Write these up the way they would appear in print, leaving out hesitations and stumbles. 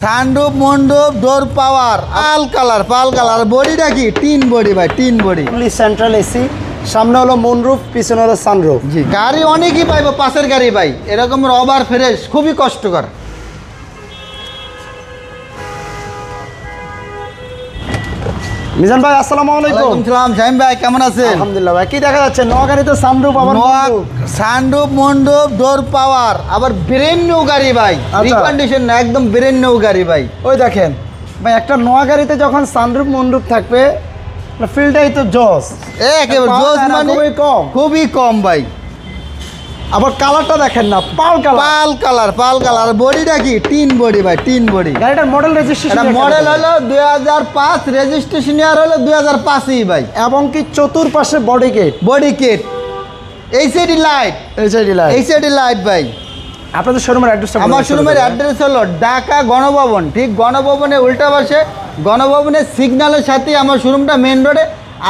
Sunroof মন্ডপ ডোর পাওয়ার পাল colour বডিটা কি টিন বডি ভাই, টিন বডি, ফুলি সেন্ট্রাল এসি, সামনে হলো মুনরুফ, পিছনে হলো সানরুফ। জি, গাড়ি অনেকই পাইবো, পাশের গাড়ি ভাই, এরকম রবার ফ্রেশ, খুবই কষ্টকর। মিজান ভাই আসসালামু আলাইকুম। ওয়ালাইকুম সালাম, শাহিম ভাই কেমন আছেন? আলহামদুলিল্লাহ ভাই। কি দেখা যাচ্ছে? নোয়া গাড়িতে সানরুফ, আবার সানরুফ মন্ডপ ডোর পাওয়ার, আবার ব্র্যান্ড নিউ গাড়ি ভাই, রিকন্ডিশন না, একদম ব্র্যান্ড নিউ গাড়ি ভাই। ওই দেখেন ভাই, একটা নোয়া গাড়িতে যখন সানরুফ মুনরুফ থাকবে ফিলটাই তো জস, একেবারে জোস, মানে খুবই কম ভাই। আবার কালারটা দেখেন না, পাল কালার বডিটা কি টিন বডি ভাই, টিন বডি। গাড়িটার মডেল রেজিস্ট্রেশন, মডেল হলো 2005, রেজিস্ট্রেশন ইয়ার হলো 2005ই ভাই। এবং কি চতুর্পাশে বডি কিট, এইচডি লাইট, ভাই। আপনাদের শোরুমের অ্যাড্রেসটা? আমার শোরুমের অ্যাড্রেস হলো ঢাকা গণভবন, ঠিক গণভবনের উল্টা পাশে, গণভবনের সিগন্যালের সাথে আমার শোরুমটা মেন রোডে,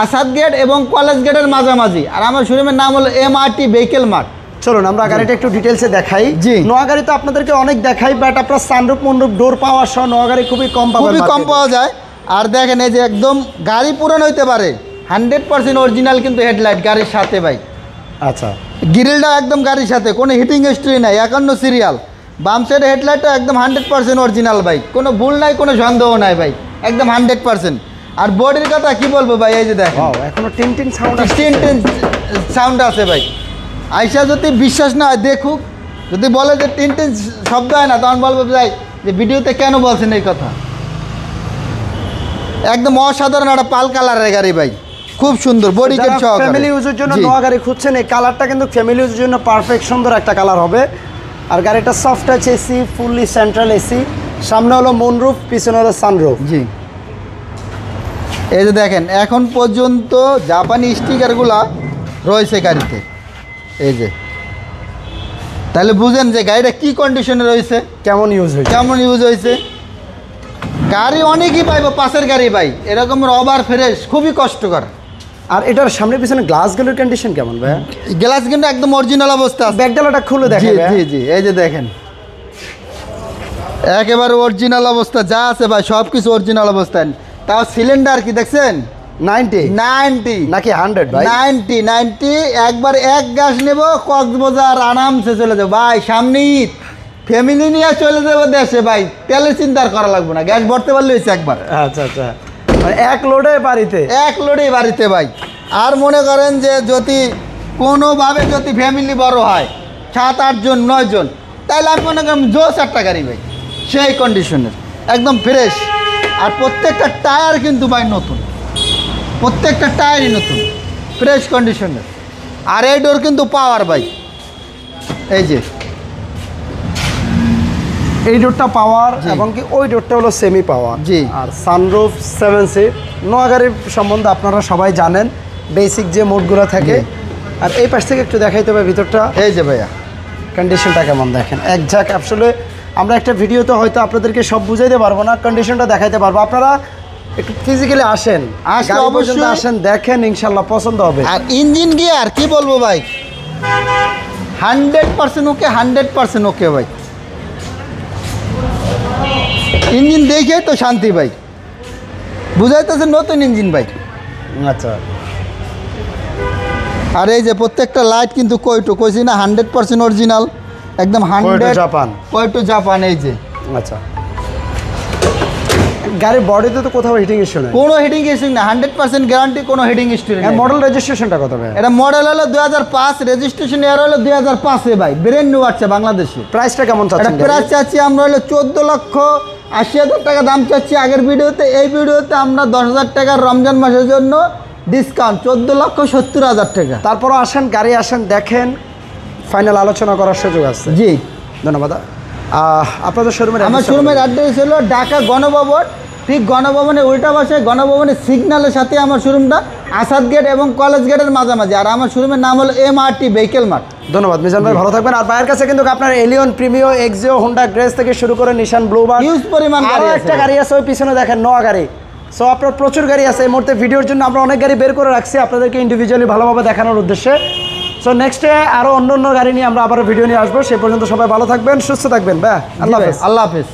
আসাদ গেট এবং কলেজ গেটের মাঝামাঝি। আর আমার শোরুমের নাম হলো এমআরটি ভেহিকেল মার্ট। চলুন আমরা গাড়িটা একটু ডিটেলসে দেখাই। জি, নোয়া গাড়ি তো আপনাদেরকে অনেক দেখাই, বাট আপনার সানরুফ মন্ডপ ডোর পাওয়ার সহ নোয়া গাড়ি খুবই কম পাওয়া যায়। আর দেখেন এই যে একদম গাড়ি পুরান হইতে পারে, 100% অরিজিনাল কিন্তু হেডলাইট গাড়ির সাথে ভাই। আচ্ছা, গ্রিলটা একদম গাড়ির সাথে, কোনো হিটিং হিস্ট্রি নাই, 51 সিরিয়াল। বাম সাইডে হেডলাইটটা একদম 100% অরিজিনাল ভাই, কোনো ভুল নাই, কোনো সন্দেহ নাই ভাই, একদম 100%। আর বডির কথা কি বলবো ভাই, এই যে দেখেন এখনো টিন সাউন্ড আছে ভাই। আইসা যদি বিশ্বাস না হয় দেখুক, যদি বলে যে টিন শব্দ হয় না, তখন বলবো ভাই যে ভিডিওতে কেন বলছেন এই কথা। একদম অসাধারণ একটা পাল কালারের গাড়ি ভাই, খুব সুন্দর বডি কিট সহ। ফ্যামিলি ইউজের জন্য নোয়া গাড়ি খুঁজছেন, এই কালারটা কিন্তু ফ্যামিলি ইউজের জন্য পারফেক্ট সুন্দর একটা কালার হবে। আর গাড়িটা soft touch AC, fully central AC, সামনে হলো মুনরুফ, পিছনে হলো সানরুফ। জি, এই যে দেখেন এখন পর্যন্ত জাপানি স্টিকারগুলা রয়েছে গাড়িতে, এই যে, তাহলে বুঝেন যে গাড়িটা কি কন্ডিশনে রয়েছে, কেমন ইউজ হয়েছে। গাড়ি অনেকই পাইবো, পাশের গাড়ি ভাই, এরকম রবার ফ্রেশ, খুবই কষ্টকর। আর এটার সামনে পিছনে গ্লাসগুলোর কন্ডিশন কেমন ভাই? গ্লাস কিন্তু একদম অরিজিনাল অবস্থা। ব্যাকডালাটা খুলে দেখেন। জি, এই যে দেখেন একেবারে অরিজিনাল অবস্থা, যা আছে ভাই সব কিছু অরিজিনাল অবস্থায়। তাও সিলিন্ডার কি দেখছেন, 90 নাকি 100 ভাই? 90 একবার এক গ্যাস নেব, কক্সবাজার আরামসে চলে যাবো ভাই। সামনে ঈদ, ফ্যামিলি নিয়ে চলে যাবো দেশে ভাই, তেলের চিন্তা করা লাগবে না, গ্যাস ভরতে পারলে হয়েছে একবার। আচ্ছা, এক লোডে বাড়িতে ভাই। আর মনে করেন যে যদি কোনোভাবে যদি ফ্যামিলি বড় হয়, 7-8 জন 9 জন, তাহলে আমি মনে করেন জোস একটা গাড়ি ভাই, সেই কন্ডিশনের একদম ফ্রেশ। আর প্রত্যেকটা টায়ার কিন্তু ভাই নতুন, প্রত্যেকটা টায়ারই নতুন, ফ্রেশ কন্ডিশনের। আর এই ডোর কিন্তু পাওয়ার ভাই, এই যে এই ডোরটা পাওয়ার, এবং কি ওই ডোরটা হলো সেমি পাওয়ার। জি, আর সানরুফ 7 সিট। নোয়া গাড়ির সম্বন্ধে আপনারা সবাই জানেন, বেসিক যে মোডগুলো থাকে। আর এই পাশ থেকে একটু দেখাইতে হবে ভিতরটা, এই যে ভাইয়া কন্ডিশনটা কেমন দেখেন একঝাক। আসলে আমরা একটা ভিডিওতে হয়তো আপনাদেরকে সব বুঝাইতে পারবো না, কন্ডিশনটা দেখাইতে পারবো। আপনারা একটু ফিজিক্যালি আসেন, অবশ্যই আসেন, দেখেন, ইনশাল্লাহ পছন্দ হবে। আর ইঞ্জিন গিয়ার কি বলবো ভাই, 100% ওকে, 100% ওকে ভাই। ইঞ্জিন দেখে তো শান্তি ভাই, বুঝাইতেছে নতুন ইঞ্জিন ভাই। আচ্ছা, আর এই যে প্রত্যেকটা লাইট কিন্তু কইছি না 100% অরিজিনাল, একদম 100 জাপান। এই যে আচ্ছা, গাড়ির বডিতে তো কোথাও হিটিং ইস্যু নেই, কোনো হিটিং ইস্যু না, 100% গ্যারান্টি, কোনো হিটিং ইস্যু নেই। মডেল রেজিস্ট্রেশনটা কত ভাই? এটা মডেল হলো 2005, রেজিস্ট্রেশন ইয়ার হলো 2005 ভাই, ব্র্যান্ড নিউ আছে বাংলাদেশে। প্রাইসটা কেমন চাচ্ছেন? প্রাইস চাচ্ছি আমরা হলো 14,80,000 টাকা দাম চাচ্ছি আগের ভিডিওতে। এই ভিডিওতে আমরা 10,000 টাকার রমজান মাসের জন্য ডিসকাউন্ট, 14,70,000 টাকা। তারপরও আসেন, গাড়ি আসেন, দেখেন, ফাইনাল আলোচনা করার সুযোগ আছে। জি, ধন্যবাদ। আপনাদের শোরুমের? আমার শোরুমের অ্যাড্রেস হলো ঢাকা গণভবন, ঠিক গণভবনের উল্টা পাশে, গণভবনের সিগন্যালের সাথে আমার শোরুমটা, আসাদ গেট এবং কলেজ গেটের মাঝামাঝি। আর আমার শোরুমের নাম হলো এমআরটি ভেহিকেল মার্ট। ধন্যবাদ মিজান ভাই, ভালো থাকবেন। আর ভাইয়ের কাছে কিন্তু আপনার Allion, Premio, Axio, Honda Grace থেকে শুরু করে নিশান ব্লুবার্ড, হিউজ পরিমাণ গাড়ি আছে। একটা গাড়ি আছে ওই পিছনে দেখেন, নোয়া গাড়ি। সো আপনার প্রচুর গাড়ি আছে। এই মুহূর্তে ভিডিওর জন্য আমরা অনেক গাড়ি বের করে রাখছি আপনাদেরকে ইন্ডিভিজুয়ালি ভালোভাবে দেখানোর উদ্দেশ্যে। সো নেক্সটে আরও অন্য গাড়ি নিয়ে আমরা আবার ভিডিও নিয়ে আসবো। সে পর্যন্ত সবাই ভালো থাকবেন, সুস্থ থাকবেন। আল্লাহ হাফেজ। আল্লাহ হাফেজ।